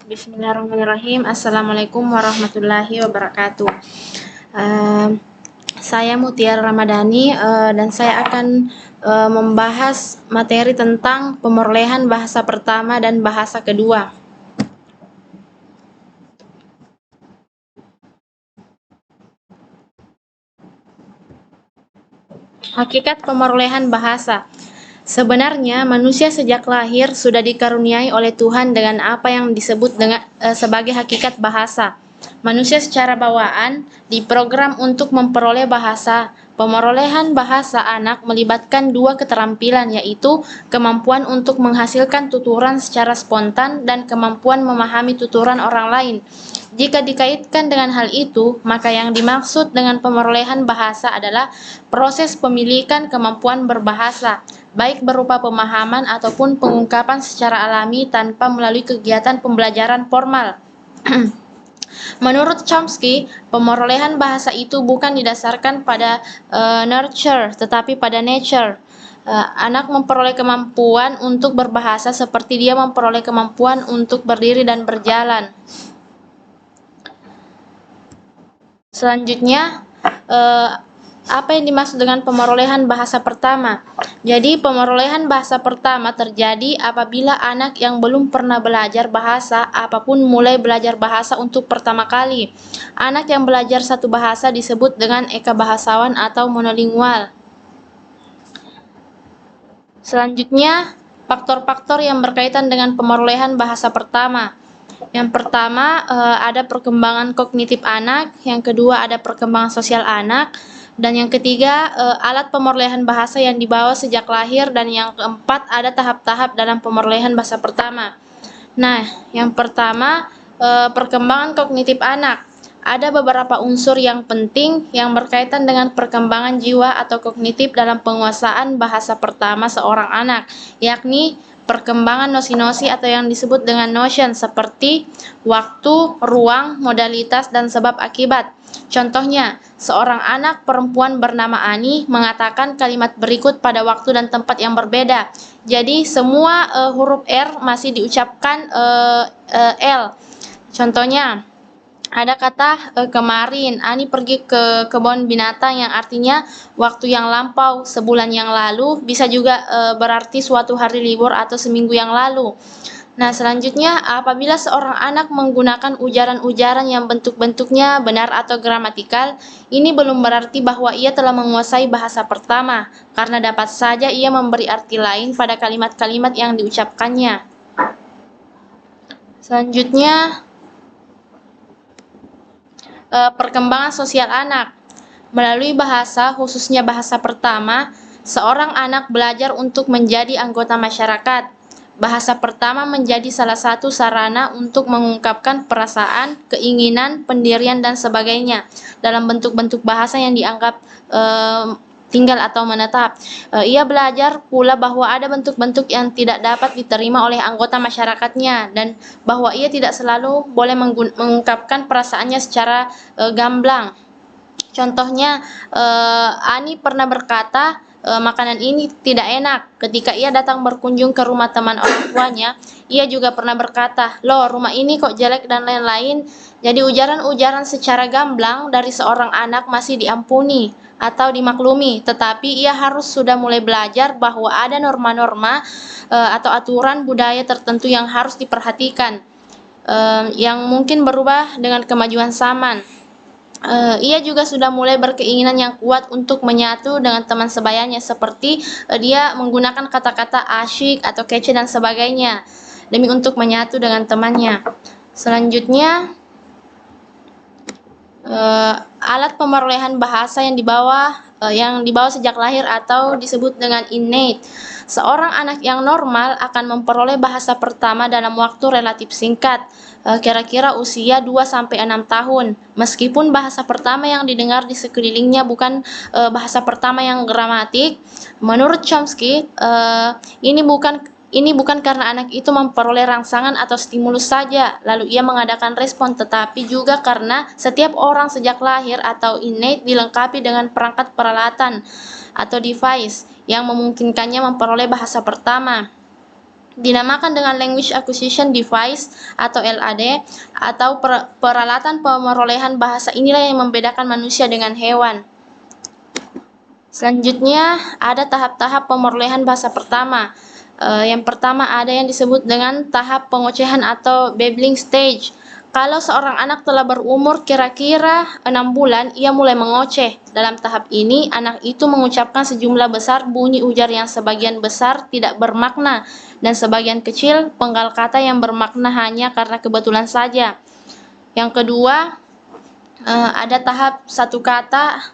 Bismillahirrahmanirrahim. Assalamualaikum warahmatullahi wabarakatuh. Eh, saya Mutiara Ramadhani dan saya akan membahas materi tentang pemerolehan bahasa pertama dan bahasa kedua. Hakikat pemerolehan bahasa. Sebenarnya manusia sejak lahir sudah dikaruniai oleh Tuhan dengan apa yang disebut sebagai hakikat bahasa. Manusia secara bawaan diprogram untuk memperoleh bahasa. Pemerolehan bahasa anak melibatkan dua keterampilan, yaitu kemampuan untuk menghasilkan tuturan secara spontan dan kemampuan memahami tuturan orang lain. Jika dikaitkan dengan hal itu, maka yang dimaksud dengan pemerolehan bahasa adalah proses pemilikan kemampuan berbahasa, baik berupa pemahaman ataupun pengungkapan secara alami tanpa melalui kegiatan pembelajaran formal. Menurut Chomsky, pemerolehan bahasa itu bukan didasarkan pada nurture, tetapi pada nature. Anak memperoleh kemampuan untuk berbahasa seperti dia memperoleh kemampuan untuk berdiri dan berjalan. Selanjutnya, apa yang dimaksud dengan pemerolehan bahasa pertama? Jadi, pemerolehan bahasa pertama terjadi apabila anak yang belum pernah belajar bahasa apapun mulai belajar bahasa untuk pertama kali. Anak yang belajar satu bahasa disebut dengan eka bahasawan atau monolingual. Selanjutnya, faktor-faktor yang berkaitan dengan pemerolehan bahasa pertama. Yang pertama, ada perkembangan kognitif anak, yang kedua ada perkembangan sosial anak, dan yang ketiga alat pemerolehan bahasa yang dibawa sejak lahir, dan yang keempat ada tahap-tahap dalam pemerolehan bahasa pertama. Nah, yang pertama perkembangan kognitif anak. Ada beberapa unsur yang penting yang berkaitan dengan perkembangan jiwa atau kognitif dalam penguasaan bahasa pertama seorang anak, yakni perkembangan nosi-nosi atau yang disebut dengan notion seperti waktu, ruang, modalitas, dan sebab akibat. Contohnya, seorang anak perempuan bernama Ani mengatakan kalimat berikut pada waktu dan tempat yang berbeda. Jadi semua huruf R masih diucapkan L. Contohnya, ada kata kemarin, Ani pergi ke kebun binatang yang artinya waktu yang lampau, sebulan yang lalu, bisa juga berarti suatu hari libur atau seminggu yang lalu. Nah, selanjutnya apabila seorang anak menggunakan ujaran-ujaran yang bentuk-bentuknya benar atau gramatikal, ini belum berarti bahwa ia telah menguasai bahasa pertama, karena dapat saja ia memberi arti lain pada kalimat-kalimat yang diucapkannya. Selanjutnya, perkembangan sosial anak. Melalui bahasa, khususnya bahasa pertama, seorang anak belajar untuk menjadi anggota masyarakat. Bahasa pertama menjadi salah satu sarana untuk mengungkapkan perasaan, keinginan, pendirian, dan sebagainya dalam bentuk-bentuk bahasa yang dianggap tinggal atau menetap. Ia belajar pula bahwa ada bentuk-bentuk yang tidak dapat diterima oleh anggota masyarakatnya dan bahwa ia tidak selalu boleh mengungkapkan perasaannya secara gamblang. Contohnya, Ani pernah berkata, makanan ini tidak enak. Ketika ia datang berkunjung ke rumah teman orang tuanya, ia juga pernah berkata, "Loh, rumah ini kok jelek," dan lain-lain. Jadi ujaran-ujaran secara gamblang dari seorang anak masih diampuni atau dimaklumi, tetapi ia harus sudah mulai belajar bahwa ada norma-norma atau aturan budaya tertentu yang harus diperhatikan, yang mungkin berubah dengan kemajuan zaman. Ia juga sudah mulai berkeinginan yang kuat untuk menyatu dengan teman sebayanya, seperti dia menggunakan kata-kata asyik atau kece dan sebagainya demi untuk menyatu dengan temannya. Selanjutnya, alat pemerolehan bahasa yang dibawa sejak lahir atau disebut dengan innate. Seorang anak yang normal akan memperoleh bahasa pertama dalam waktu relatif singkat, kira-kira usia 2-6 tahun. Meskipun bahasa pertama yang didengar di sekelilingnya bukan bahasa pertama yang gramatik, menurut Chomsky, ini bukan karena anak itu memperoleh rangsangan atau stimulus saja, lalu ia mengadakan respon, tetapi juga karena setiap orang sejak lahir atau innate dilengkapi dengan perangkat peralatan atau device yang memungkinkannya memperoleh bahasa pertama. dinamakan dengan Language Acquisition Device atau LAD, atau peralatan pemerolehan bahasa inilah yang membedakan manusia dengan hewan. Selanjutnya ada tahap-tahap pemerolehan bahasa pertama. Yang pertama ada yang disebut dengan tahap pengocehan atau babbling stage. Kalau seorang anak telah berumur kira-kira 6 bulan, ia mulai mengoceh. Dalam tahap ini, anak itu mengucapkan sejumlah besar bunyi ujar yang sebagian besar tidak bermakna dan sebagian kecil penggal kata yang bermakna hanya karena kebetulan saja. Yang kedua, ada tahap satu kata,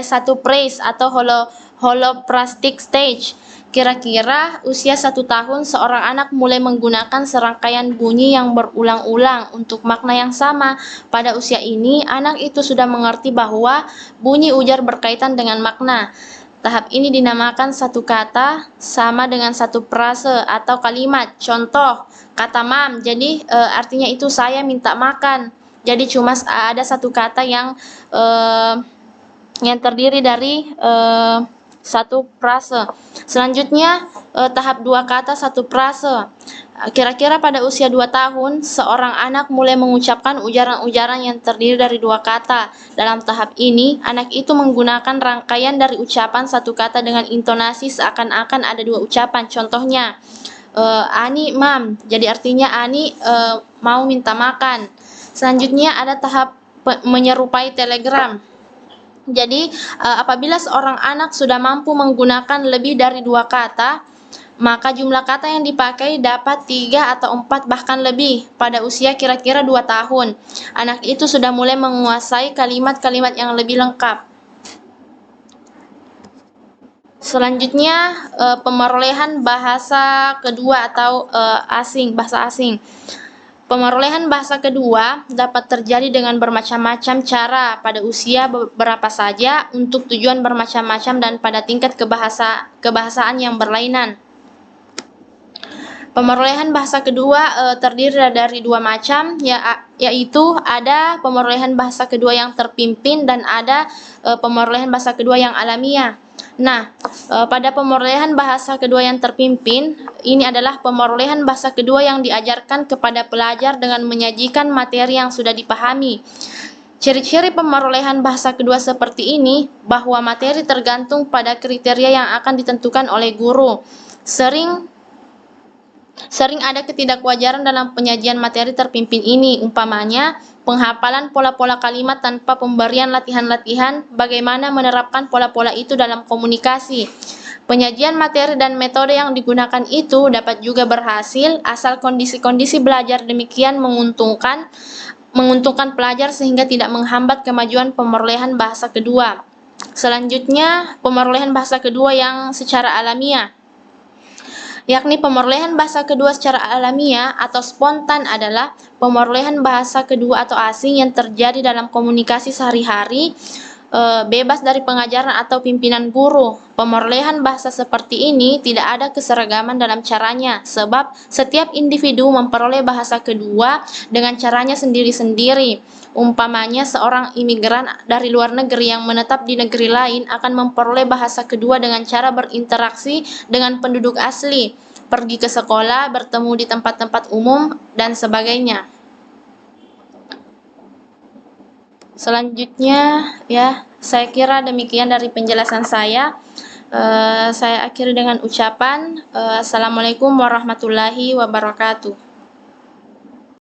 satu phrase atau holoplastic stage. Kira-kira usia 1 tahun, seorang anak mulai menggunakan serangkaian bunyi yang berulang-ulang untuk makna yang sama. Pada usia ini, anak itu sudah mengerti bahwa bunyi ujar berkaitan dengan makna. Tahap ini dinamakan satu kata sama dengan satu frase atau kalimat. Contoh, kata mam, jadi artinya itu saya minta makan. Jadi cuma ada satu kata yang terdiri dari satu frase. Selanjutnya tahap 2 kata satu frase. Kira-kira pada usia 2 tahun, seorang anak mulai mengucapkan ujaran-ujaran yang terdiri dari 2 kata. Dalam tahap ini, anak itu menggunakan rangkaian dari ucapan satu kata dengan intonasi seakan-akan ada 2 ucapan. Contohnya, Ani mam, jadi artinya Ani mau minta makan. Selanjutnya ada tahap menyerupai telegram. Jadi, apabila seorang anak sudah mampu menggunakan lebih dari 2 kata, maka jumlah kata yang dipakai dapat 3 atau 4 bahkan lebih. Pada usia kira-kira 2 tahun, anak itu sudah mulai menguasai kalimat-kalimat yang lebih lengkap. Selanjutnya, pemerolehan bahasa kedua atau bahasa asing. Pemerolehan bahasa kedua dapat terjadi dengan bermacam-macam cara pada usia berapa saja, untuk tujuan bermacam-macam dan pada tingkat kebahasaan yang berlainan. Pemerolehan bahasa kedua terdiri dari 2 macam, yaitu ada pemerolehan bahasa kedua yang terpimpin dan ada pemerolehan bahasa kedua yang alamiah. Nah, pada pemerolehan bahasa kedua yang terpimpin, ini adalah pemerolehan bahasa kedua yang diajarkan kepada pelajar dengan menyajikan materi yang sudah dipahami. Ciri-ciri pemerolehan bahasa kedua seperti ini, bahwa materi tergantung pada kriteria yang akan ditentukan oleh guru. Sering ada ketidakwajaran dalam penyajian materi terpimpin ini, umpamanya penghafalan pola-pola kalimat tanpa pemberian latihan-latihan bagaimana menerapkan pola-pola itu dalam komunikasi. Penyajian materi dan metode yang digunakan itu dapat juga berhasil asal kondisi-kondisi belajar demikian menguntungkan pelajar sehingga tidak menghambat kemajuan pemerolehan bahasa kedua. Selanjutnya, pemerolehan bahasa kedua yang secara alamiah, yakni pemerolehan bahasa kedua secara alamiah atau spontan adalah pemerolehan bahasa kedua atau asing yang terjadi dalam komunikasi sehari-hari, bebas dari pengajaran atau pimpinan guru. Pemerolehan bahasa seperti ini tidak ada keseragaman dalam caranya, sebab setiap individu memperoleh bahasa kedua dengan caranya sendiri-sendiri. Umpamanya seorang imigran dari luar negeri yang menetap di negeri lain akan memperoleh bahasa kedua dengan cara berinteraksi dengan penduduk asli, pergi ke sekolah, bertemu di tempat-tempat umum, dan sebagainya. Selanjutnya, saya kira demikian dari penjelasan saya. Saya akhiri dengan ucapan Assalamualaikum warahmatullahi wabarakatuh.